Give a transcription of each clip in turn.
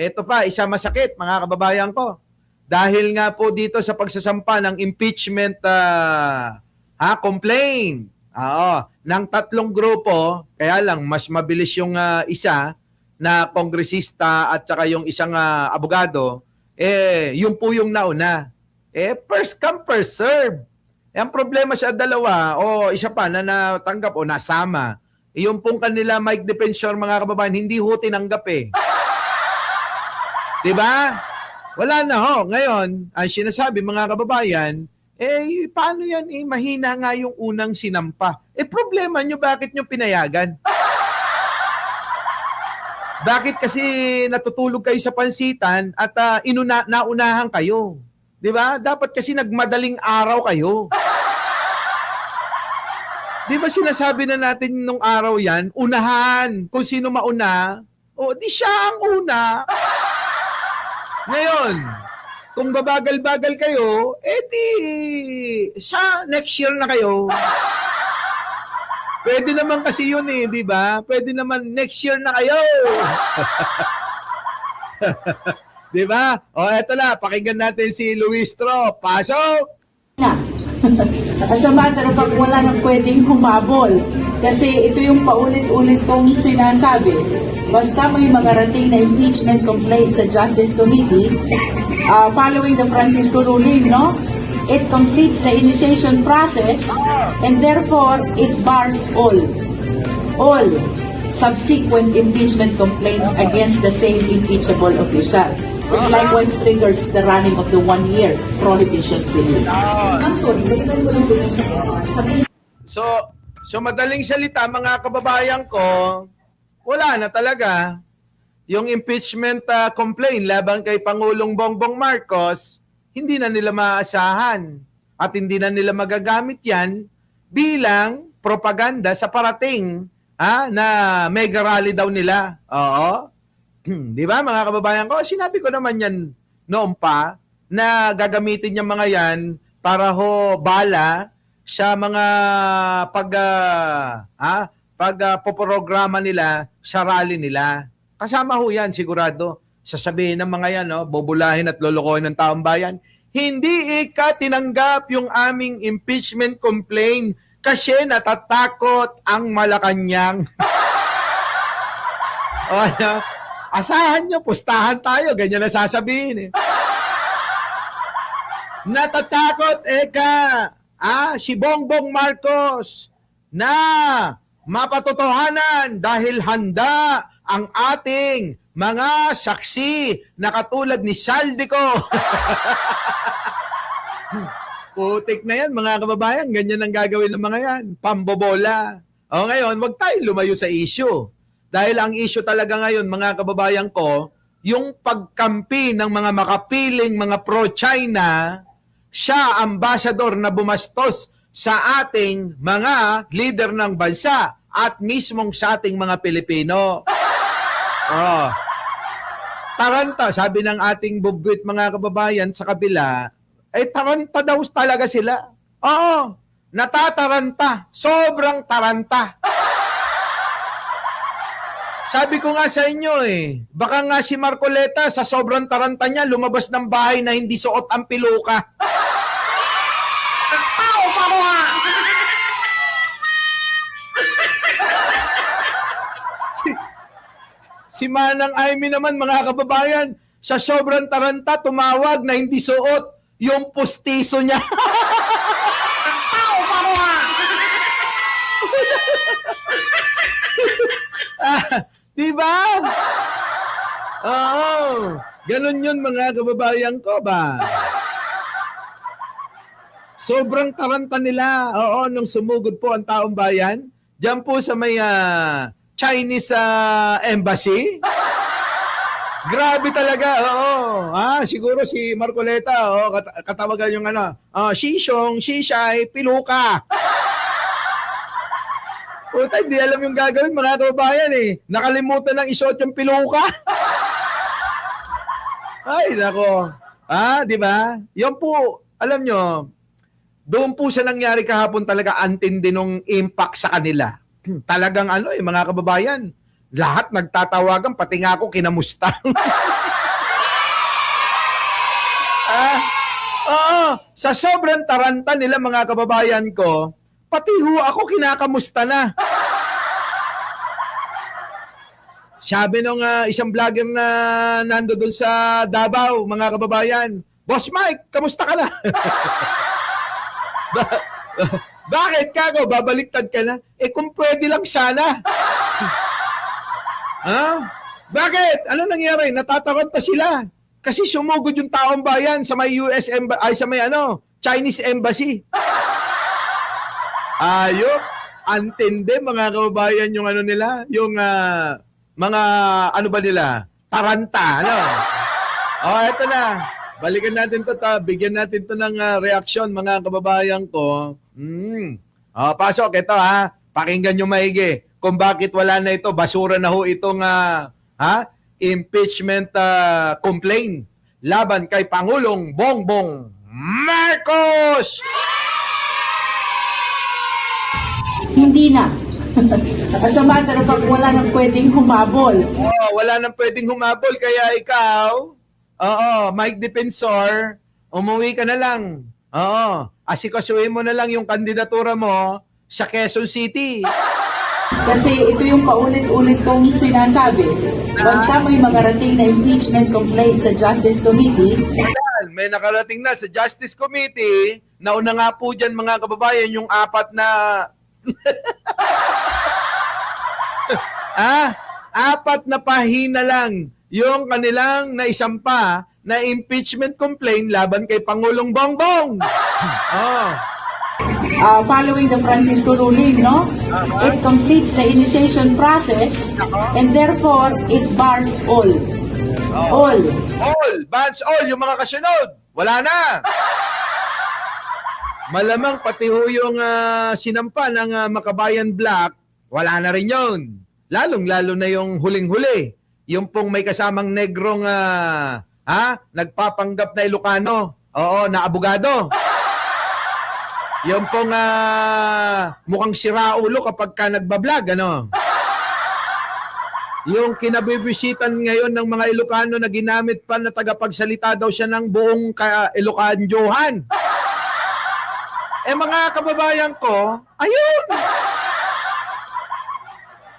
ito pa, isa masakit, mga kababayan ko. Dahil nga po dito sa pagsasampa ng impeachment complaint. Ng tatlong grupo, kaya lang mas mabilis yung isa na kongresista at saka yung isang abogado, yun po yung nauna. First come, first serve. Ang problema sa dalawa, o isa pa na natanggap o nasama, yung pong kanila Mike Defensor, mga kababayan, hindi ho tinanggap eh. Diba? Wala na ho. Ngayon, ang sinasabi mga kababayan, paano yan? Mahina nga yung unang sinampa. Problema nyo, bakit nyo pinayagan? Bakit kasi natutulog kayo sa pansitan at naunahan kayo? Diba? Dapat kasi nagmadaling araw kayo. Diba sinasabi na natin nung araw yan, unahan. Kung sino mauna, di siya ang una. Ngayon, kung babagal-bagal kayo, di siya next year na kayo. Pwede naman kasi yun di ba? Pwede naman next year na kayo. Di ba? Eto na, pakinggan natin si Luis Tro. Pasok! As a matter of fact, wala nang pwedeng humabol. Kasi ito yung paulit-ulit kong sinasabi. Basta may magarating na impeachment complaint sa Justice Committee, following the Francisco ruling, no? It completes the initiation process and therefore it bars all subsequent impeachment complaints against the same impeachable official. It likewise triggers the running of the 1-year prohibition period. I'm sorry, balikan ko lang po yung sabi. So madaling salita, mga kababayan ko, wala na talaga. Yung impeachment complaint laban kay Pangulong Bongbong Marcos, hindi na nila maasahan at hindi na nila magagamit yan bilang propaganda sa parating na mega rally daw nila. Oo. Di ba mga kababayan ko? Sinabi ko naman yan noon pa na gagamitin yung mga yan para bala sa mga pagpoprograma nila sa rally nila. Kasama ho yan sigurado. Sasabihin ng mga yan, bobulahin at lolokohin ng taong bayan. Hindi tinanggap yung aming impeachment complaint kasi natatakot ang Malacanang. Asahan nyo, pustahan tayo. Ganyan na sasabihin Natatakot si Bongbong Marcos na mapatotohanan dahil handa ang ating mga saksi na katulad ni Saldico. Putik na yan, mga kababayan. Ganyan ang gagawin ng mga yan. Pambobola. Ngayon, wag tayo lumayo sa issue. Dahil ang issue talaga ngayon, mga kababayan ko, yung pagkampi ng mga makapiling mga pro-China, siya ambasador na bumastos sa ating mga leader ng bansa at mismong sa ating mga Pilipino. Taranta, sabi ng ating bugwit mga kababayan sa kabila, taranta daw talaga sila. Natataranta. Sobrang taranta. Sabi ko nga sa inyo baka nga si Marcoleta sa sobrang taranta niya lumabas ng bahay na hindi suot ang piluka. Si Manang Aimee naman, mga kababayan, sa sobrang taranta, tumawag na hindi suot yung pustiso niya. Diba? Ganun yun, mga kababayan ko ba? Sobrang taranta nila. Nung sumugod po ang taong bayan, diyan po sa may Chinese embassy. Grabe talaga, siguro si Marcoleta, katawagan yung Shishong, Shishay, Piluka. Puta, hindi alam yung gagawin, mga kababayan Nakalimutan ng isuot yung piluka. Ay, nako. Di ba? Yan po, alam nyo, doon po sa nangyari kahapon talaga antindi nung impact sa kanila. Talagang mga kababayan, lahat nagtatawagan, pati nga ako kinamusta. sa sobrang taranta nila mga kababayan ko, pati ho ako kinakamusta na. Sabi nung isang vlogger na nando doon sa Davao, mga kababayan, Boss Mike, kamusta ka na? Bakit kako? Babaliktad ka na? Eh kung pwede lang sana. Ha? Bakit? Ano nangyari? Natatakot na sila. Kasi sumugod yung taong bayan sa may US Embassy, ay sa may Chinese Embassy. Ayop. Antindi mga kababayan yung nila, yung mga ano ba nila? Taranta, eto na. Balikan natin to, bigyan natin to ng reaksyon mga kababayan ko. Pasok ito Pakinggan nyo maigi kung bakit wala na ito. Basura na ho itong impeachment complaint laban kay Pangulong Bongbong Marcos. Hindi na. As a matter of fact, wala nang pwedeng humabol. Wala nang pwedeng humabol. Kaya ikaw, Mike Defensor, umuwi ka na lang. Asikasuhin mo na lang yung kandidatura mo sa Quezon City. Kasi ito yung paulit-ulit kong sinasabi. Basta may makarating na impeachment complaint sa Justice Committee. May nakarating na sa Justice Committee. Nauna nga po dyan mga kababayan yung apat na... apat na pahina lang yung kanilang naisampa na impeachment complaint laban kay Pangulong Bongbong. Following the Francisco ruling, it completes the initiation process and therefore it bars all. All. Bans all. Yung mga kasunod. Wala na. Malamang pati ho yung sinampa ng Makabayan Black, wala na rin yun. Lalong-lalo na yung huling-huli. Yung pong may kasamang negrong nagpapanggap na Ilocano. Na abogado. Yung pong mukhang siraulo kapag ka nagbablog, Yung kinabibisitan ngayon ng mga Ilocano na ginamit pa na tagapagsalita daw siya ng buong Ilocanjohan. Mga kababayan ko, ayun!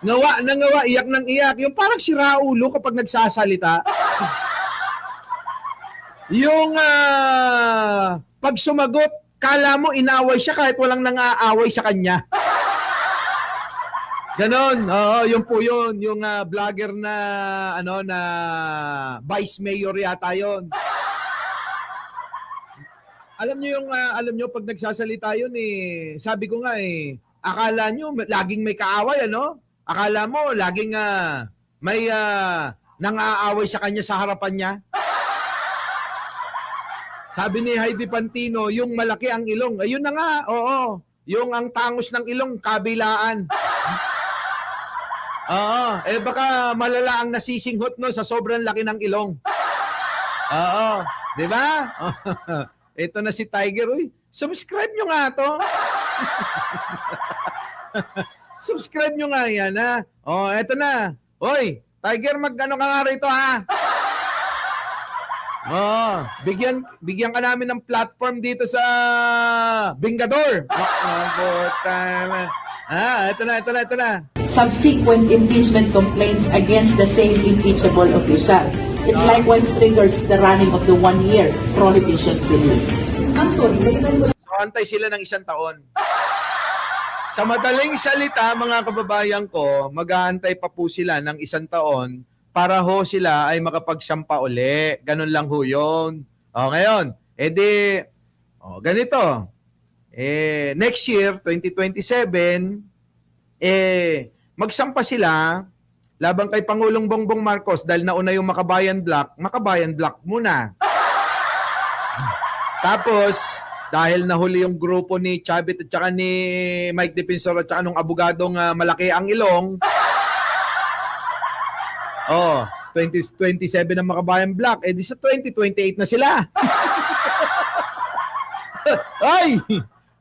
Ngawa na ngawa, iyak ng iyak. Yung parang siraulo kapag nagsasalita. Yung pag sumagot, kala mo inaway siya kahit walang nang-aaway sa kanya. Ganon. Yun po yun. Yung vlogger na, na vice mayor yata yun. Alam nyo pag nagsasalita yun sabi ko nga akala nyo laging may kaaway, Akala mo laging may nang-aaway sa kanya sa harapan niya. Sabi ni Heidi Pantino, yung malaki ang ilong. Ayun na nga, yung ang tangos ng ilong, kabilaan. Baka malala ang nasisinghot sa sobrang laki ng ilong. Di ba? Ito na si Tiger. Uy, subscribe nyo nga to. Subscribe nyo nga yan, eto na. Uy, Tiger, mag-ano ka nga rito, bigyan ka namin ng platform dito sa Bingador. Ito na. Subsequent impeachment complaints against the same impeachable official. It likewise triggers the running of the 1-year prohibition period. So, antay sila ng 1 taon. Sa madaling salita, mga kababayan ko, mag-aantay pa po sila ng 1 taon para ho sila ay makapagsampa uli. Ganun lang ho yun. Ngayon, ganito. Next year, 2027, magsampa sila laban kay Pangulong Bongbong Marcos dahil nauna yung Makabayan Black muna. Tapos, dahil nahuli yung grupo ni Chavit at saka ni Mike Defensor at saka nung abogadong malaki ang ilong, 2027 ng Makabayan Black, di sa 2028 na sila.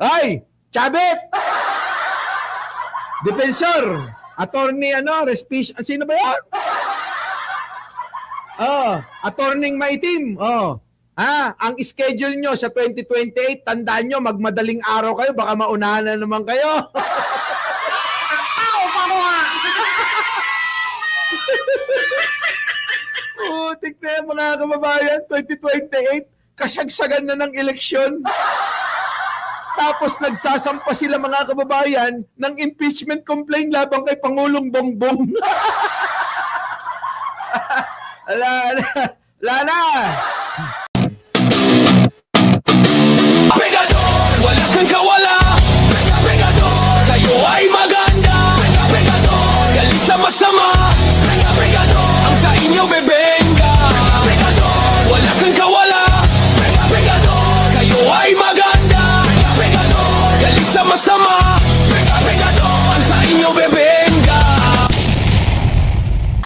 Ay! Chavit! Defensor! Attorney, sino ba yan? Attorney Maitim. Ang schedule nyo sa 2028, tandaan nyo, magmadaling araw kayo, baka maunahan na naman kayo. Putik na yan, mga kababayan, 2028, kasagsagan na ng eleksyon. Tapos nagsasampa sila, mga kababayan, ng impeachment complaint labang kay Pangulong Bongbong. Ala na.